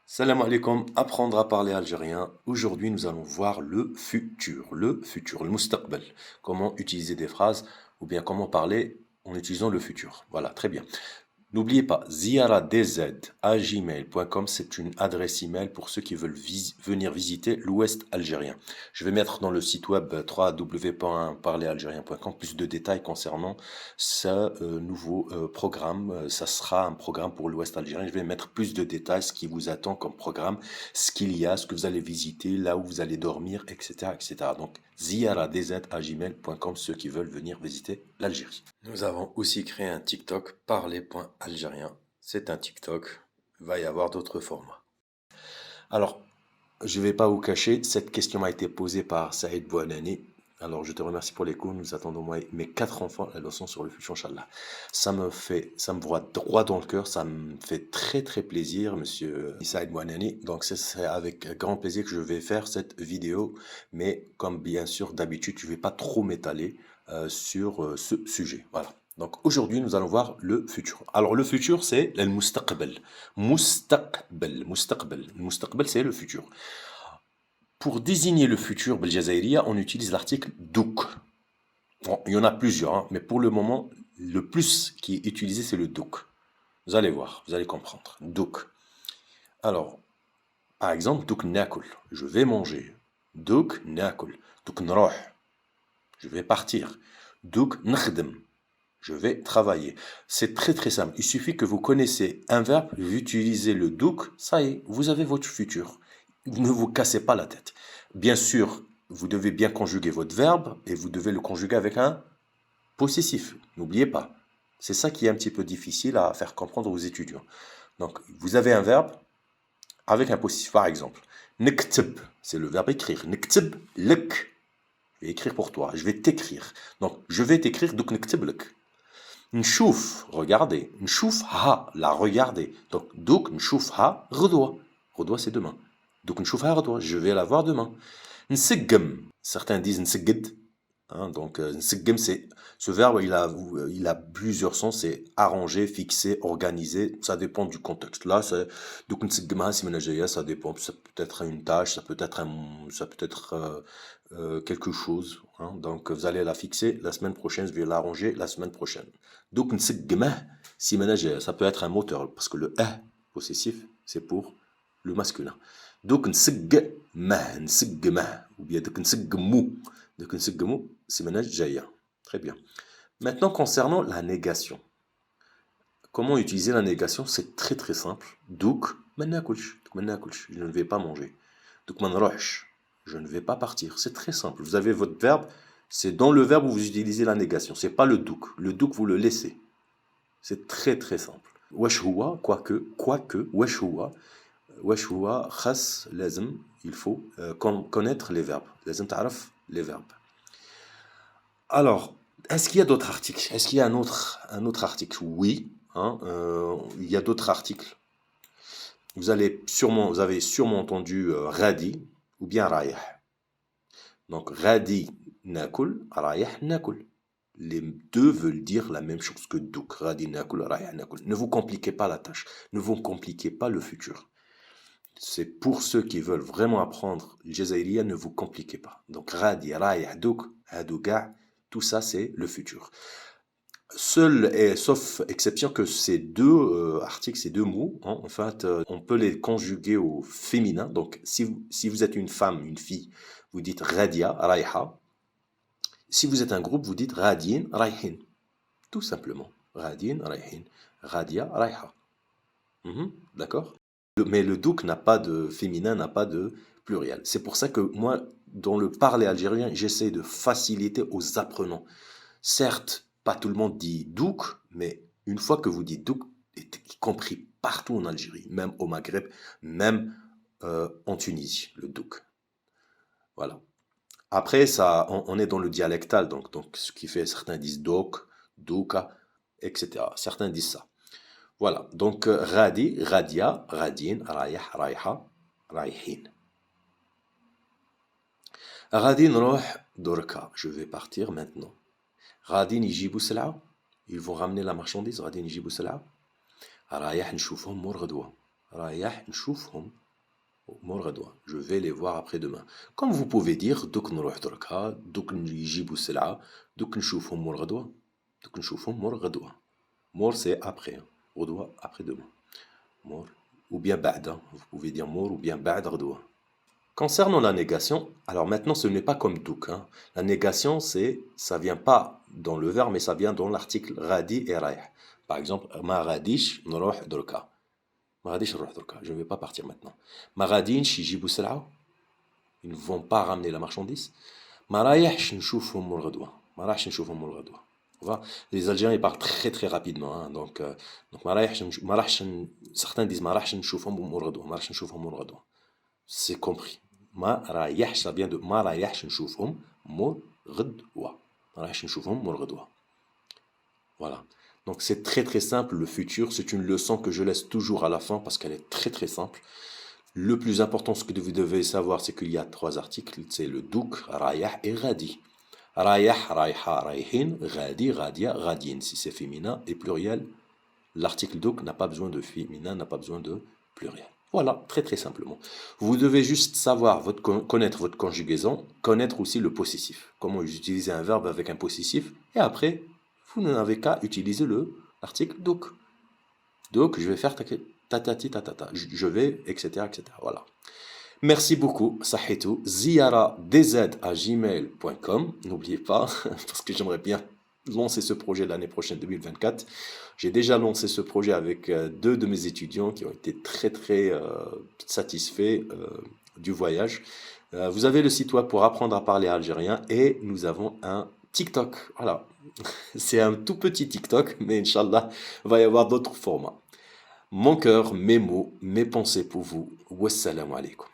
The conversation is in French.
Salam alaikum, apprendre à parler algérien. Aujourd'hui, nous allons voir le futur, le mustaqbal. Comment utiliser des phrases ou bien comment parler en utilisant le futur. Voilà, très bien. N'oubliez pas, ziaradz@gmail.com, c'est une adresse email pour ceux qui veulent venir visiter l'Ouest algérien. Je vais mettre dans le site web www.parleralgérien.com plus de détails concernant ce nouveau programme. Ça sera un programme pour l'Ouest algérien. Je vais mettre plus de détails, ce qui vous attend comme programme, ce qu'il y a, ce que vous allez visiter, là où vous allez dormir, etc., etc. Donc, ziaradz@gmail.com, ceux qui veulent venir visiter l'Algérie. Nous avons aussi créé un TikTok parler.algérien. C'est un TikTok. Il va y avoir d'autres formats. Alors, je ne vais pas vous cacher, cette question m'a été posée par Saïd Bouanani. Alors, je te remercie pour les cours. Nous attendons moi mes 4 enfants la leçon sur le futur, Inch'Allah. Ça me voit droit dans le cœur. Ça me fait très, très plaisir, monsieur Saïd Bouanani. Donc, ce serait avec grand plaisir que je vais faire cette vidéo. Mais, comme bien sûr, d'habitude, je ne vais pas trop m'étaler sur ce sujet. Voilà. Donc, aujourd'hui, nous allons voir le futur. Alors, le futur, c'est le mustaqbal. Mustaqbal. Le mustaqbal, c'est le futur. Pour désigner le futur beljazaïria, on utilise l'article douk. Bon, il y en a plusieurs, hein, mais pour le moment, le plus qui est utilisé, c'est le douk. Vous allez voir, vous allez comprendre. Douk. Alors, par exemple, douk nakul, je vais manger. Douk nakul. Douk nroh, je vais partir. Douk nakhdem, je vais travailler. C'est très très simple. Il suffit que vous connaissez un verbe, vous utilisez le douk, ça y est, vous avez votre futur. Ne vous cassez pas la tête. Bien sûr, vous devez bien conjuguer votre verbe et vous devez le conjuguer avec un possessif. N'oubliez pas. C'est ça qui est un petit peu difficile à faire comprendre aux étudiants. Donc, vous avez un verbe avec un possessif. Par exemple, nekteb, c'est le verbe écrire. Nekteb lek, je vais écrire pour toi. Je vais t'écrire. Donc, je vais t'écrire, donc nekteb lek. Nchouf, regardez. Nchouf ha, la regarder. Donc, nchouf ha, redois. Redois, c'est demain. Donc, nchouf ha, redois. Je vais la voir demain. Nseggem, certains disent nsegged. Hein, donc, nseggem, c'est ce verbe, il a plusieurs sens. C'est arranger, fixer, organiser. Ça dépend du contexte. Là, c'est donc nseggem ha, si ménagéia, ça dépend. Ça peut être une tâche, ça peut être quelque chose. Hein. Donc, vous allez la fixer la semaine prochaine, je vais l'arranger la semaine prochaine. Donc, nseggem si ménagéia, ça peut être un moteur parce que le possessif, c'est pour le masculin. Donc, nseggmah, ou bien donc nseggmou. Donc, nseggmou, c'est ménagéia. Très bien. Maintenant, concernant la négation. Comment utiliser la négation? C'est très très simple. Donc, je ne vais pas manger. Donc, manroch, je ne vais pas partir. C'est très simple. Vous avez votre verbe. C'est dans le verbe où vous utilisez la négation. C'est pas le douk. Le douk, vous le laissez. C'est très très simple. Wesh huwa, quoique, wesh huwa, khas, lazim, il faut connaître les verbes. Lazim ta'raf les verbes. Alors, est-ce qu'il y a d'autres articles? Est-ce qu'il y a un autre article? Oui, hein, il y a d'autres articles. Vous avez sûrement entendu radi ou bien rayah. Donc, radi nakul, rayah nakul. Les deux veulent dire la même chose que douk. Radi nakul, rayah nakul. Ne vous compliquez pas la tâche. Ne vous compliquez pas le futur. C'est pour ceux qui veulent vraiment apprendre le jazaïria, ne vous compliquez pas. Donc, radi, rayah, douk, hadouga, tout ça, c'est le futur. Seul et sauf exception que ces deux articles, ces deux mots, hein, en fait, on peut les conjuguer au féminin. Donc, si vous êtes une femme, une fille, vous dites radia, raiha. Si vous êtes un groupe, vous dites radin, raihin. Tout simplement. Radin, raihin. Radia, raiha. D'accord? Mais le douk n'a pas de féminin, n'a pas de pluriel. C'est pour ça que moi, dans le parler algérien, j'essaie de faciliter aux apprenants. Certes, pas tout le monde dit douk, mais une fois que vous dites douk, y compris partout en Algérie, même au Maghreb, même en Tunisie, le douk. Voilà. Après, ça, on est dans le dialectal, donc ce qui fait, certains disent douk, douka, etc. Certains disent ça. Voilà, donc radi, radia, radin, rayah, rayha, rayhin. Radin roh dorka, je vais partir maintenant. Radin يجيبوا سلعة, ils vont ramener la marchandise. Radin يجيبوا سلعة. رايح نشوفهم مور غدوة. رايح نشوفهم مور غدوة. Je vais les voir après-demain. Comme vous pouvez dire دوك نروح دركا، دوك يجيبوا السلعة، دوك نشوفهم مور غدوة، دوك نشوفهم مور غدوة. مور c'est après. غدوة après-demain. مور ou bien بعد. Vous pouvez dire مور ou bien بعد غدوة. Concernant la négation, alors maintenant ce n'est pas comme douk. Hein. La négation, ça vient pas dans le verbe, mais ça vient dans l'article radi et raih. Par exemple, ma radish nroh دركا. ما غاديش نروح دركا. Je ne vais pas partir maintenant. ما غادينش يجيبوا سلعة. Ils ne vont pas ramener la marchandise. ما رايحش نشوفهم مور غدوة. ما رايحش نشوفهم مور غدوة. Les Algériens ils parlent très très rapidement. Hein. Donc ما رايحش certains disent ما رايحش نشوفهم مور غدوة. ما رايحش نشوفهم مور غدوة. C'est compris. ما رايحش ça vient de ما رايحش نشوفهم مور غدوة. ما رايحش نشوفهم مور غدوة. Voilà. Donc c'est très très simple le futur, c'est une leçon que je laisse toujours à la fin parce qu'elle est très très simple. Le plus important, ce que vous devez savoir, c'est qu'il y a 3 articles, c'est le douk, rayah et radi. Rayah, rayha, rayhin, radi, radia, radin. Si c'est féminin et pluriel, l'article douk n'a pas besoin de féminin, n'a pas besoin de pluriel. Voilà, très très simplement. Vous devez juste savoir, connaître votre conjugaison, connaître aussi le possessif. Comment utiliser un verbe avec un possessif, et après, vous n'avez qu'à utiliser l'article douk. Donc, je vais faire tatati tatata, je vais, etc., etc. Voilà. Merci beaucoup, Sahitou. ziara@gmail.com. N'oubliez pas, parce que j'aimerais bien lancer ce projet l'année prochaine, 2024. J'ai déjà lancé ce projet avec 2 de mes étudiants qui ont été très très satisfaits du voyage. Vous avez le site web pour apprendre à parler algérien et nous avons un TikTok. Voilà, c'est un tout petit TikTok, mais Inch'Allah, il va y avoir d'autres formats. Mon cœur, mes mots, mes pensées pour vous. Wassalamu alaikum.